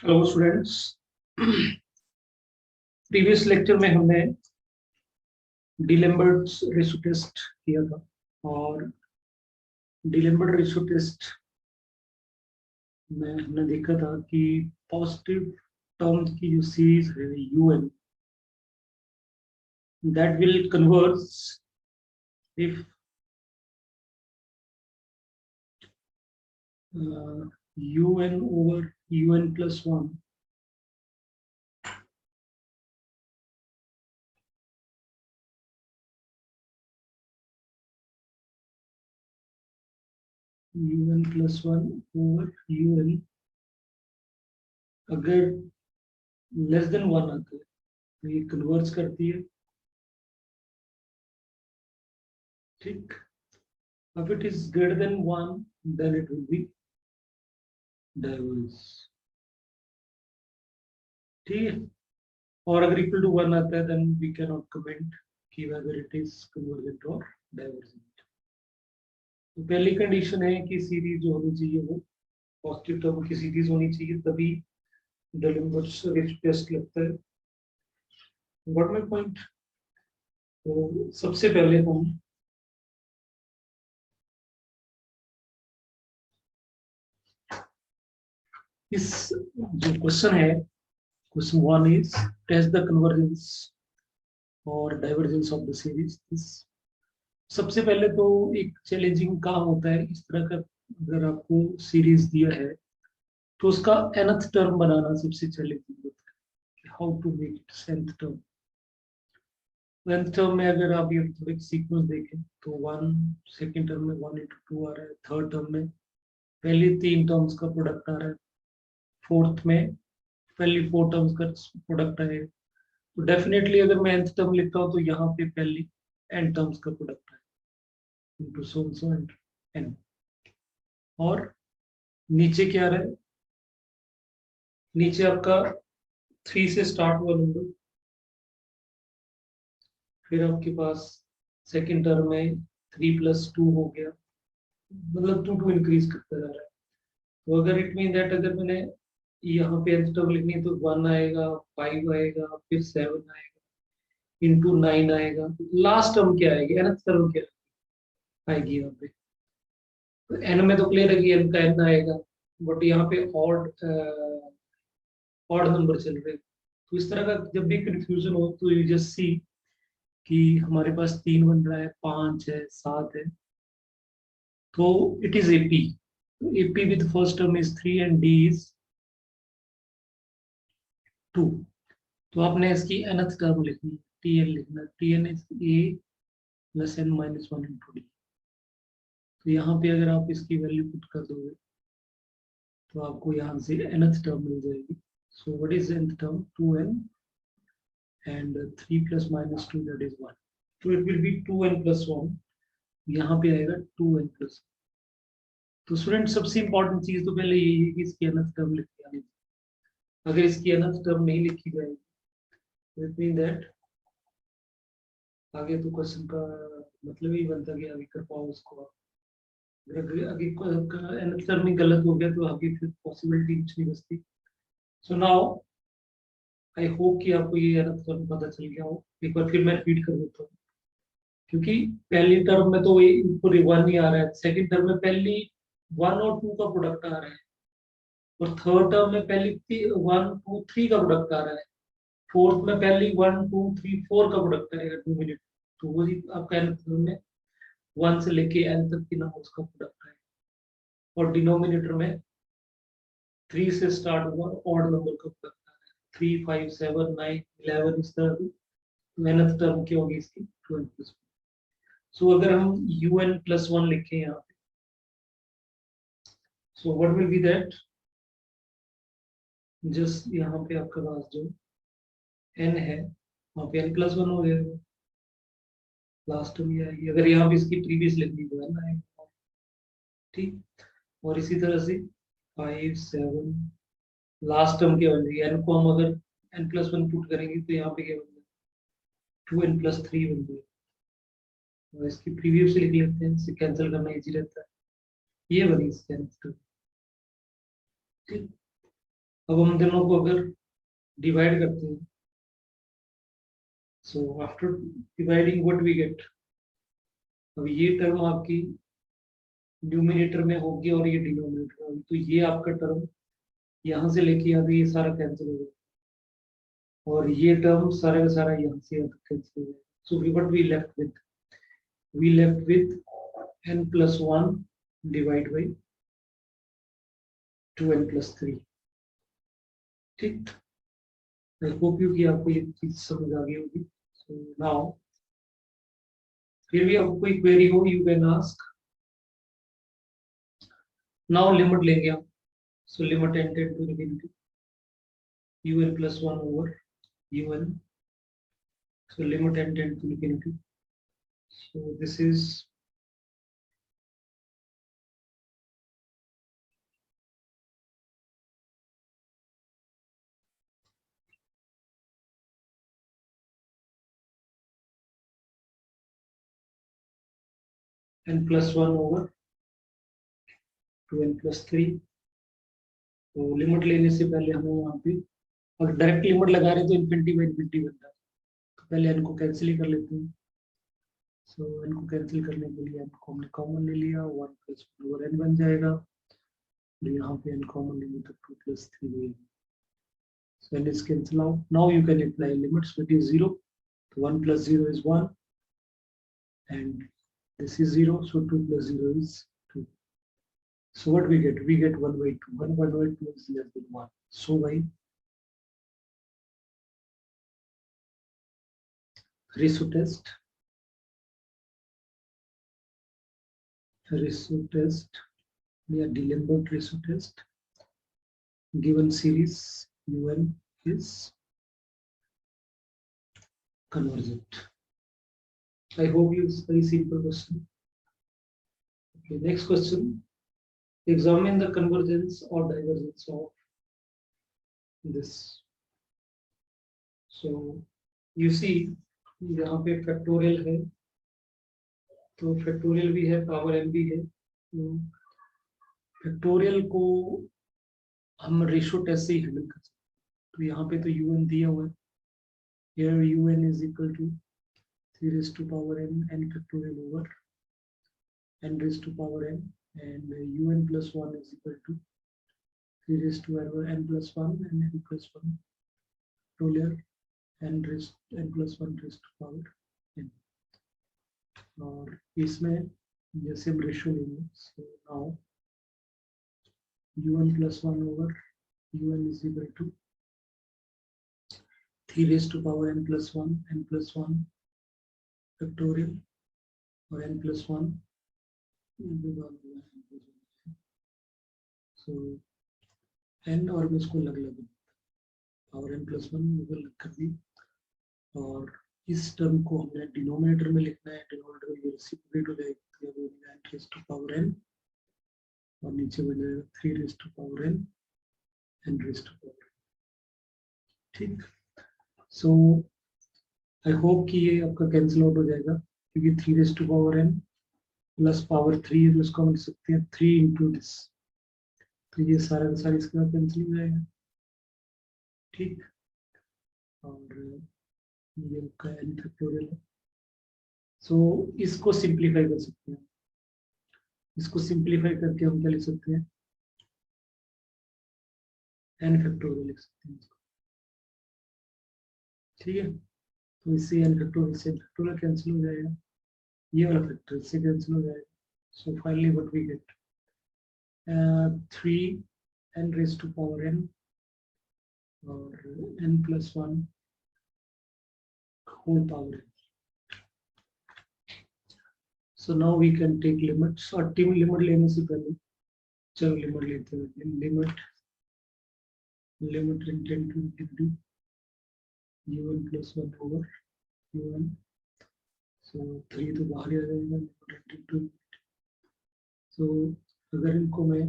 Hello students. Previous lecture में हमने डिलेम्बर्ट्स ratio test किया था और डिलेम्बर्ट रेशो टेस्ट में हमने देखा था कि पॉजिटिव टर्म्स की जो सीरीज है UN that will converse if UN over UN plus one UN plus one over UN अगर लेस देन वन आता है तो ये कन्वर्स करती है। ठीक, if it is greater than 1 then it will be diverse। ठीक है, और अगर इक्वल टू 1 आता है then we cannot comment कि whether it is convergent or divergent। तो पहली कंडीशन है कि सीरीज जो होनी चाहिए वो पॉजिटिव टर्म की सीरीज होनी चाहिए, तभी डिलेम्बर्ट्स रेशो टेस्ट लगता है। What my point? तो सबसे पहले हम इस जो क्वेश्चन है, question 1 is test the convergence और डाइवर्जेंस ऑफ द सीरीज। सबसे पहले तो एक चैलेंजिंग काम होता है इस तरह का, अगर आपको सीरीज दिया है तो उसका nth टर्म बनाना सबसे चैलेंजिंग होता है। How to make it nth term. nth term में अगर आप ये थोड़े सीक्वेंस देखें तो वन, सेकेंड टर्म में 1 into 2 आ रहा है, थर्ड टर्म में पहली 3 टर्म्स का प्रोडक्ट आ रहा है, फोर्थ में पहली 4 टर्म्स का प्रोडक्ट आएगा। तो डेफिनेटली अगर मैं nth टर्म लिखता हूँ तो यहाँ पे पहली n टर्म्स का प्रोडक्ट आएगा इंटू सो एंड n। और नीचे क्या रहा है, नीचे आपका 3 से स्टार्ट हुआ नंबर, फिर आपके पास सेकेंड टर्म में 3 + 2 हो गया, मतलब 2 2 इंक्रीज करता जा रहा है। तो अगर इट मीन दैट अगर मैंने यहाँ पे nth टर्म लिखनी है तो 1 आएगा, 5 आएगा, फिर 7 आएगा, इंटू 9 आएगा, लास्ट टर्म क्या आएगी, nth टर्म क्या आएगी यहाँ पे। तो n में तो क्लियर है कि n का n आएगा, बट यहाँ पे ऑड नंबर चल रहे हैं। तो इस तरह का जब भी कंफ्यूजन हो तो यू जस्ट सी कि हमारे पास 3 बन रहा है, 5 है, 7 है, तो इट इज एपी। तो AP with first term is 3 and D is 2। तो आपने इसकी nth टर्म लिखनी है, टी एन लिखना, T N is A plus N minus one into D. तो यहाँ पे अगर आप इसकी वैल्यू पुट कर दोगे तो आपको यहाँ से nth टर्म मिल जाएगी। So what is nth term, 2n and 3 plus minus 2 that is 1। तो it will be 2n plus 1, यहाँ पे आएगा 2n plus 1। तो स्टूडेंट सबसे इंपॉर्टेंट चीज तो पहले यही है कि इसकी nth टर्म लिखी आनी चाहिए। अगर इसकी nth टर्म नहीं लिखी जाएगी तो इट मीन दैट आगे तो क्वेश्चन का मतलब ही बनता कि आगे कर पाओ उसको आप। अगर आगे nth टर्म ही गलत हो गया तो आगे फिर पॉसिबिलिटी कुछ नहीं बचती। सो नाउ आई होप कि आपको ये nth टर्म पता चल गया हो। एक बार फिर मैं रिपीट कर देता हूँ, क्योंकि पहली टर्म में तो इनपुट 1 ही आ रहा है, सेकंड टर्म में पहली 1 और 2 का प्रोडक्ट आ रहा है, और थर्ड टर्म में पहली 1 2 3 का प्रोडक्ट आ रहा है, फोर्थ में पहली 1 2 3 4 का प्रोडक्ट करेगा 2 मिनट। तो वो ही आपका nth टर्म में 1 से लेके n तक की नंबर्स का प्रोडक्ट है, और डिनोमिनेटर में 3 से स्टार्ट हुआ ऑड नंबर का प्रोडक्ट आ रहा है, 3 5 7 9 11 इस तरह की nth टर्म की होगी इसकी 2n+1। सो अगर हम un+1 लिखें यहाँ पे, so what will be that, just यहाँ पे आपका पास जो n है वहाँ पे n+1 हो जाएगा, लास्ट में आएगी। अगर यहाँ पे इसकी प्रीवियस लिखनी तो n आएगा। ठीक, और इसी तरह से 5 7 लास्ट टर्म क्या बन जाएगी, n को हम अगर n+1 पुट करेंगे तो यहाँ पे क्या बन जाएगा, 2n+3 बन जाएगा। और इसकी प्रीवियस लिख लेते हैं, इसे कैंसिल करना इजी रहता है। ये बनी इसके आंसर। ठीक, अब हम दोनों को अगर डिवाइड करते हैं, so after dividing what we get, अब ये टर्म आपकी न्यूमिनेटर में होगी और ये डिनोमिनेटर में होगी, तो ये आपका टर्म यहाँ से लेके यहाँ तक ये सारा कैंसिल हो जाएगा और ये टर्म सारा का सारा यहाँ से यहाँ तक कैंसिल हो जाएगा। So what we left with n+1 divide by 2n+3। ठीक, आई होप यू कि आपको ये चीज समझ आ गई होगी। सो नाउ फिर भी आपको कोई क्वेरी हो you can ask. Now limit लेंगे हम। So limit n tend to infinity un+1 over un, so limit n tend to infinity, so this is n+1 over 2n+3। तो लिमिट लेने से पहले हमें यहाँ पे, और डायरेक्ट लिमिट लगा रहे तो इन्फिनिटी बाई इन्फिनिटी बनता है, तो पहले n को कैंसिल ही कर लेते हैं। सो n को कैंसिल करने के लिए n को हमने कॉमन ले लिया, 1+1 ओवर n बन जाएगा, और यहाँ पे n कॉमन लेंगे तो 2+3 होगा। So n is cancel out. Now you can apply limits, which is 0. So 1 plus 0 is 1, and this is 0, so 2 plus 0 is 2. So what we get? We get 1 by 2. 1 by 2 is less than 1. So by ratio test, yeah, D'Alembert ratio test, given series un is convergent. I hope it's very simple question. Okay, next question. Examine the convergence or divergence of this. So you see यहाँ पे factorial है, तो factorial भी है, power n भी है, तो factorial को हम रेशो टेस्ट से ही हैंडल कर सकते हैं। तो यहाँ पे तो un दिया हुआ है, here un is equal to 3 raised to power n factorial over n raised to power n, and un plus 1 is equal to 3 raised to n plus 1 and n plus 1 factorial n plus 1 raised to power n। और इसमें जैसे हम ratio लेंगे, so now un plus 1 over un is equal to 3 raised to power n plus 1 factorial और n plus 1, so n और मैं इसको अलग अलग पावर n plus 1 अलग कर दी, और इस टर्म को हमने डिनोमिनेटर में लिखना है, डिनोमिनेटर में रेसिप्रोकेट हो जाएगा, तो n raised to power n और नीचे बन जाएगा 3 raised to power n raised to power n। ठीक, सो आई होप कि ये आपका कैंसिल आउट हो जाएगा, क्योंकि 3 raised to power n plus power 3 है, तो इसको हम लिख सकते हैं 3 into दिस, तो ये सारा का सारा इसके बाद कैंसिल हो जाएगा। ठीक, और ये आपका n फैक्टोरियल है। सो इसको सिंप्लीफाई कर सकते हैं, इसको सिंप्लीफाई करके हम क्या लिख सकते हैं, n फैक्टोरियल लिख सकते हैं इसको। ठीक है, तो इससे n फैक्टोरियल से फैक्टोरियल कैंसिल हो जाएगा, ये वाला फैक्टर इससे कैंसिल हो जाएगा। So finally what we get 3 n raised to power n और n plus 1 whole power n। So now we can take limits, और टीम लिमिट लेने से पहले चलो लिमिट लेते हैं। Limit intend to infinity un plus 1 over un, so 3 तो बाहर ही आ जाएगा, लिमिट इंटेंड टू। सो अगर इनको मैं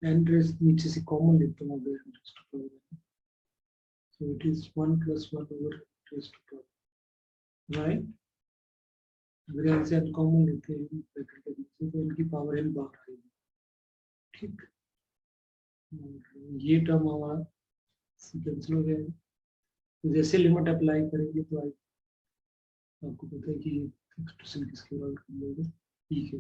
n रेस नीचे से कॉमन लेता हूँ, अगर n raise to power, so it is 1 plus 1 over n raised to power, right? अगर यहाँ से n कॉमन लेते हैं ब्रैकेट के नीचे, तो इनकी पावर n बाहर आएगी। ठीक, ये टर्म हमारा कैंसिल हो गया। तो जैसे लिमिट अप्लाई करेंगे तो आपको पता है कि एक्सप्रेशन किसके बराबर कर देगा, ई के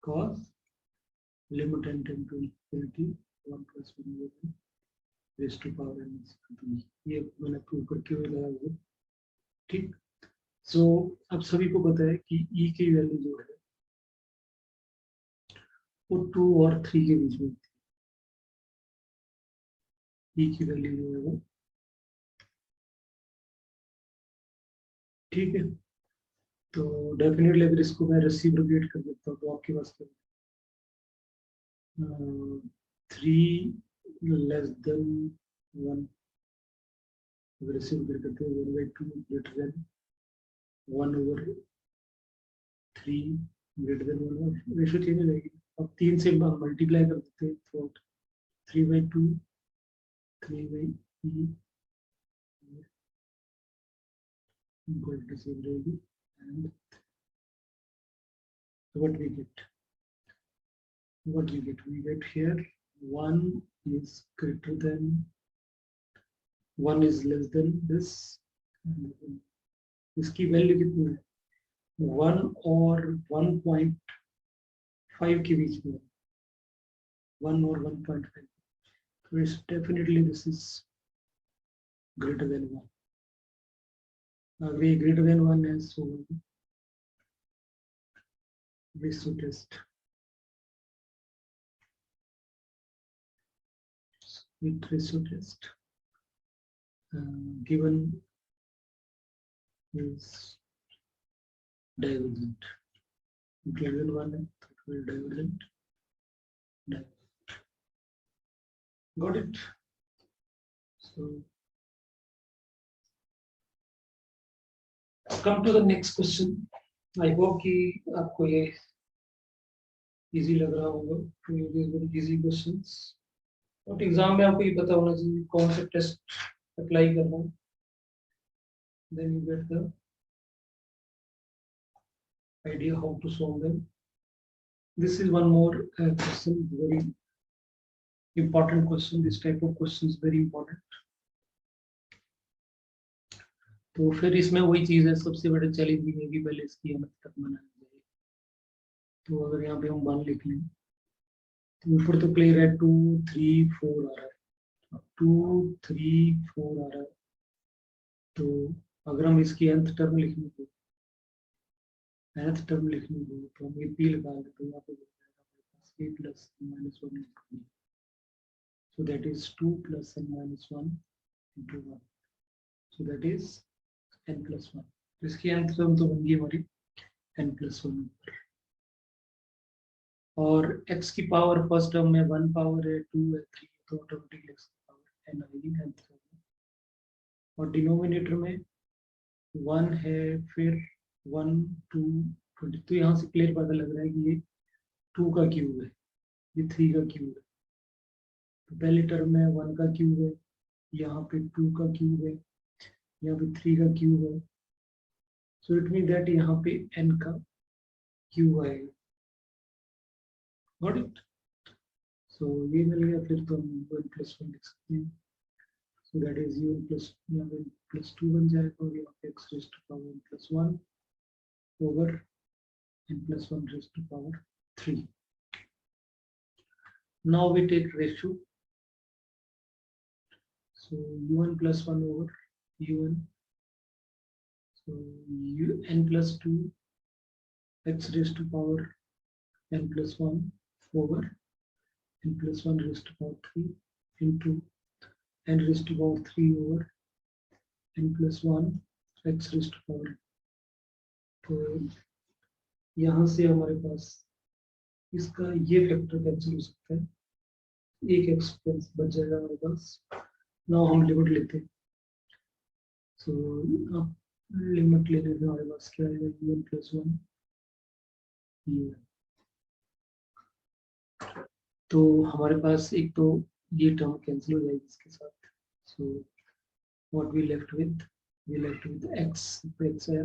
cos limit n tend to infinity 1 + 1 raise to power n equal to, ये मैंने प्रूव करके लगाया हुआ। ठीक, सो अब सभी को पता है कि ई की वैल्यू जो है वो 2 और 3 के बीच में होती है। ई की वैल्यू जो है वो, ठीक है। तो डेफिनेटली अगर इसको मैं रेसिप्रोकेट कर देता हूँ तो आपके पास क्या, 3 लेस देन 1, अगर रेसिप्रोकेट करते हैं 1/2 greater than 1/3 greater than 1, ratio change हो जाएगी। अब 3 से मल्टीप्लाई कर देते हैं तो 3/2 3/3 equal to 0 रहेगी। And what we get? We get here 1 is greater than 1 is less than this, इसकी वैल्यू कितनी है, 1 और 1.5 के बीच में, 1 और 1.5, तो इस definitely this is greater than 1। अगर ये ग्रेटर देन 1 है so ratio test, ratio test given is divergent, greater than 1 है तो it will divergent, got it? So come to the next question. I hope कि आपको ये इजी लग रहा होगा, इजी क्वेश्चंस, और एग्जाम में आपको ये पता होना चाहिए कौन से टेस्ट अप्लाई करना है, then you get the idea how to solve them. This is one more question, very important question. This type of question is very important. तो फिर इसमें वही चीज है, सबसे बड़े चैलेंजिंग है कि पहले इसकी अनंत तक बनाना चाहिए। तो अगर यहाँ पे हम 1 लिख लें तो ऊपर तो क्लियर है 2 3 4 आ रहा है, 2 3 4 आ रहा है, तो अगर हम इसकी nth टर्म लिखने को, nth टर्म लिखने को तो हम ये p लगा दें तो यहाँ पे a plus n minus 1 into b, so that is 2 plus n minus 1 into 1, so that is n plus 1। तो इसकी nth टर्म तो बन गई हमारी n plus 1, और x की पावर फर्स्ट टर्म में 1 पावर है, 2 है, 3, तो ऑटोमेटिकली x की पावर n आएगी nth टर्म में, और डिनोमिनेटर में 1 है, फिर 1 2 20, तो यहाँ से क्लियर पता लग रहा है कि ये 2 का क्यूब है, ये 3 का क्यूब है। तो पहले टर्म में 1 का क्यूब है, यहाँ पे 2 का क्यूब है, यहाँ पे 3 का क्यूब है, सो इट मीन दैट यहाँ पे n का क्यूब आएगा। Got it? सो ये मिल गया, फिर तो हम 1 + 1 लिख सकते हैं, so that is u plus, यहाँ पे +2 बन जाएगा, और यहाँ पे x raised to power n + 1 over n + 1 raised to power 3। Now we take ratio, so u1 + 1 over u1, so n + 2 x raised to power n + 1 over n + 1 raised to power 3 into n raised to power 3 over n + 1 x raised to power। तो यहाँ से हमारे पास इसका ये factor cancel हो सकता है, एक एक्सपेंस बच जाएगा हमारे पास। नाउ हम लिमिट लेते हैं, सो अब लिमिट लेने से हमारे पास क्या आएगा, u1 + 1 u1। तो हमारे पास एक तो ये टर्म कैंसिल हो जाएगी इसके साथ, so what we left with x है,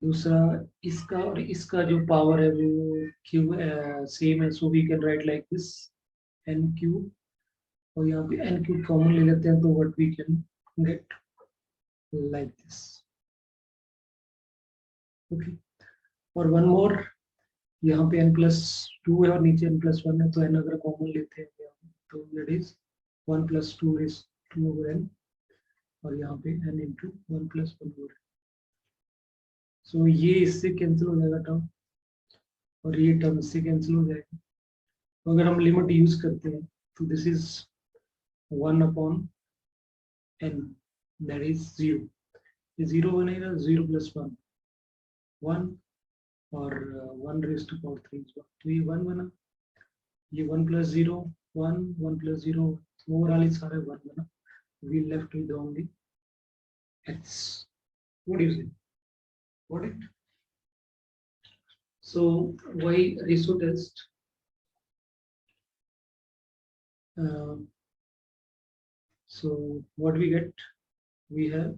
दूसरा इसका और इसका जो पावर है वो क्यूब सेम है, so we can write like this n cube और यहाँ पे n क्यूब कॉमन ले लेते हैं तो what we can get like this. Okay, और वन मोर, यहाँ पे n+2 है और नीचे n+1 है, तो n अगर कॉमन लेते हैं तो दैट इज 1+2 इज 2/n, और यहाँ पे n इंटू 1+1/n। सो ये इससे कैंसिल हो जाएगा टर्म, और ये टर्म इससे कैंसिल हो जाएगा। तो अगर हम लिमिट यूज करते हैं तो this is 1/n, that is 0। ये 0 बनेगा, 0+1 1, और 1⁻³ is 1, तो ये 1 बना। ये 1+0 1, 1+0 ओवरऑल ये सारे 1 बना। We left with only x. What do you say? Got it? So why ratio test? So what we get? We have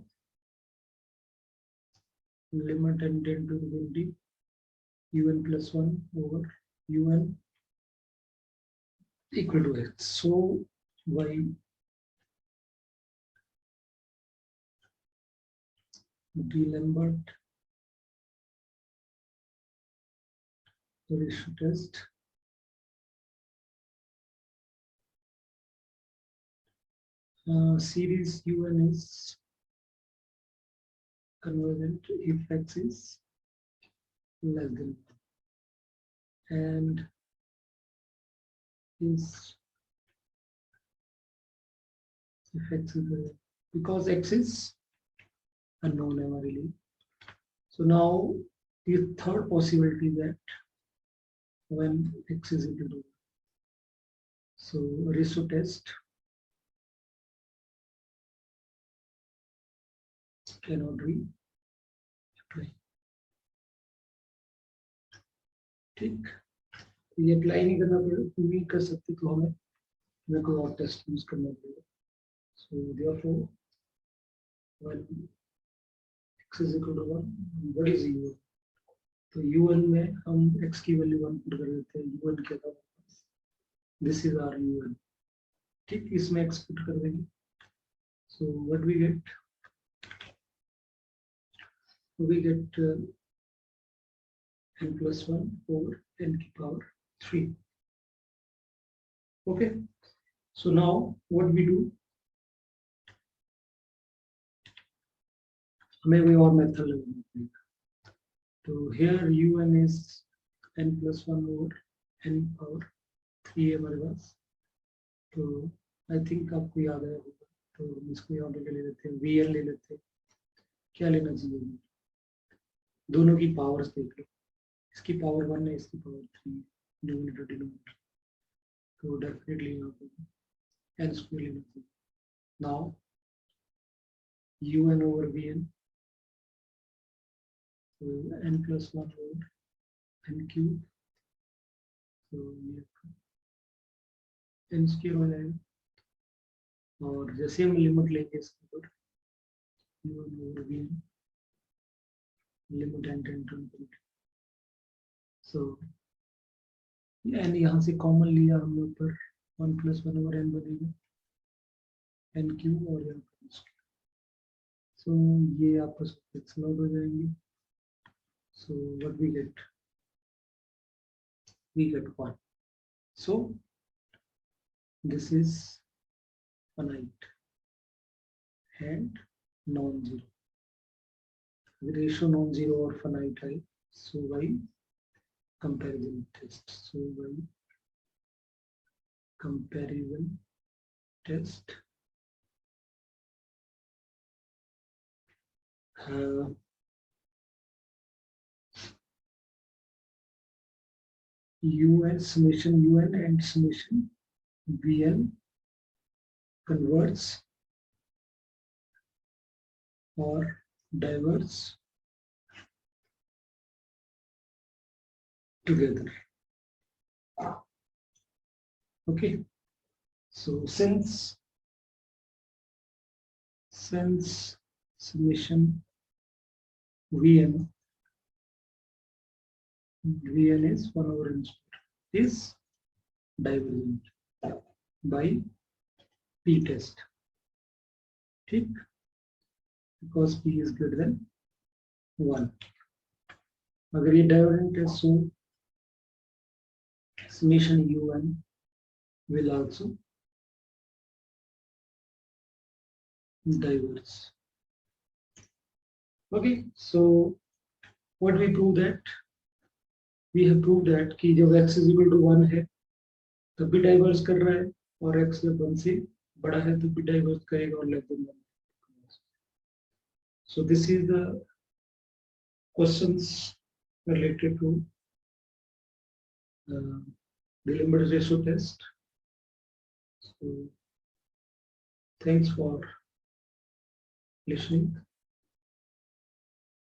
limit n tend to infinity un+1 over un equal to x. So why D'Alembert ratio test? Series un is convergent if x is less than 1, and is if x is because x is unknown really. So now the third possibility that when x is equal to, so ratio test cannot be applied. ठीक, ये apply नहीं करना पड़ेगा, नहीं कर सकते तो हमें कोई और टेस्ट यूज करना पड़ेगा। So therefore when x is equal to 1, what is u? तो un में हम x की वैल्यू 1 पुट कर देते हैं, un क्या था, दिस इज आर un। ठीक, इसमें x पुट कर देंगे। So what we get? We get n+1 over n की power 3. Okay, so now what we do, हमें कोई और मेथड लगाना पड़ेगा। तो here un is n+1 over n power 3 है हमारे पास। तो आई थिंक आपको याद है, तो इसको यहाँ पे ले लेते हैं, vn ले लेते हैं। क्या लेना चाहिए, दोनों की पावर्स देख लो, इसकी पावर 1 है, इसकी पावर 3, न्यूमरेटर डिनोमिनेटर, तो डेफिनेटली यहाँ पे n स्क्वायर लेना चाहिए। Now un over vn, so n+1 over n cube, तो ये n स्क्वायर हो जाएगा। और जैसे हम लिमिट लेंगे इसके ऊपर un over vn, limit n tend to infinity, so n यहाँ से कॉमन लिया हमने ऊपर, 1+1 over n बनेगा n क्यूब और n स्क्वायर। सो ये आपस में कैंसिल आउट हो जाएंगे। So what we get? We get 1. So this is finite and non-zero. The ratio non-zero or finite है, so by comparison test. So by comparison test, un summation un and summation vn converts or diverge together. Okay, so since summation vn is 1 over n square is divergent by p test, ठीक, because p is greater than 1. अगर ये divergent है, so summation un will also diverge. Okay, so what we prove that we have proved that कि जब x is equal to 1 है तब भी diverse कर रहा है, और x जब 1 से बड़ा है तब भी डाइवर्स करेगा, और less than 1. So this is the questions related to Dilembert ratio test. So thanks for listening.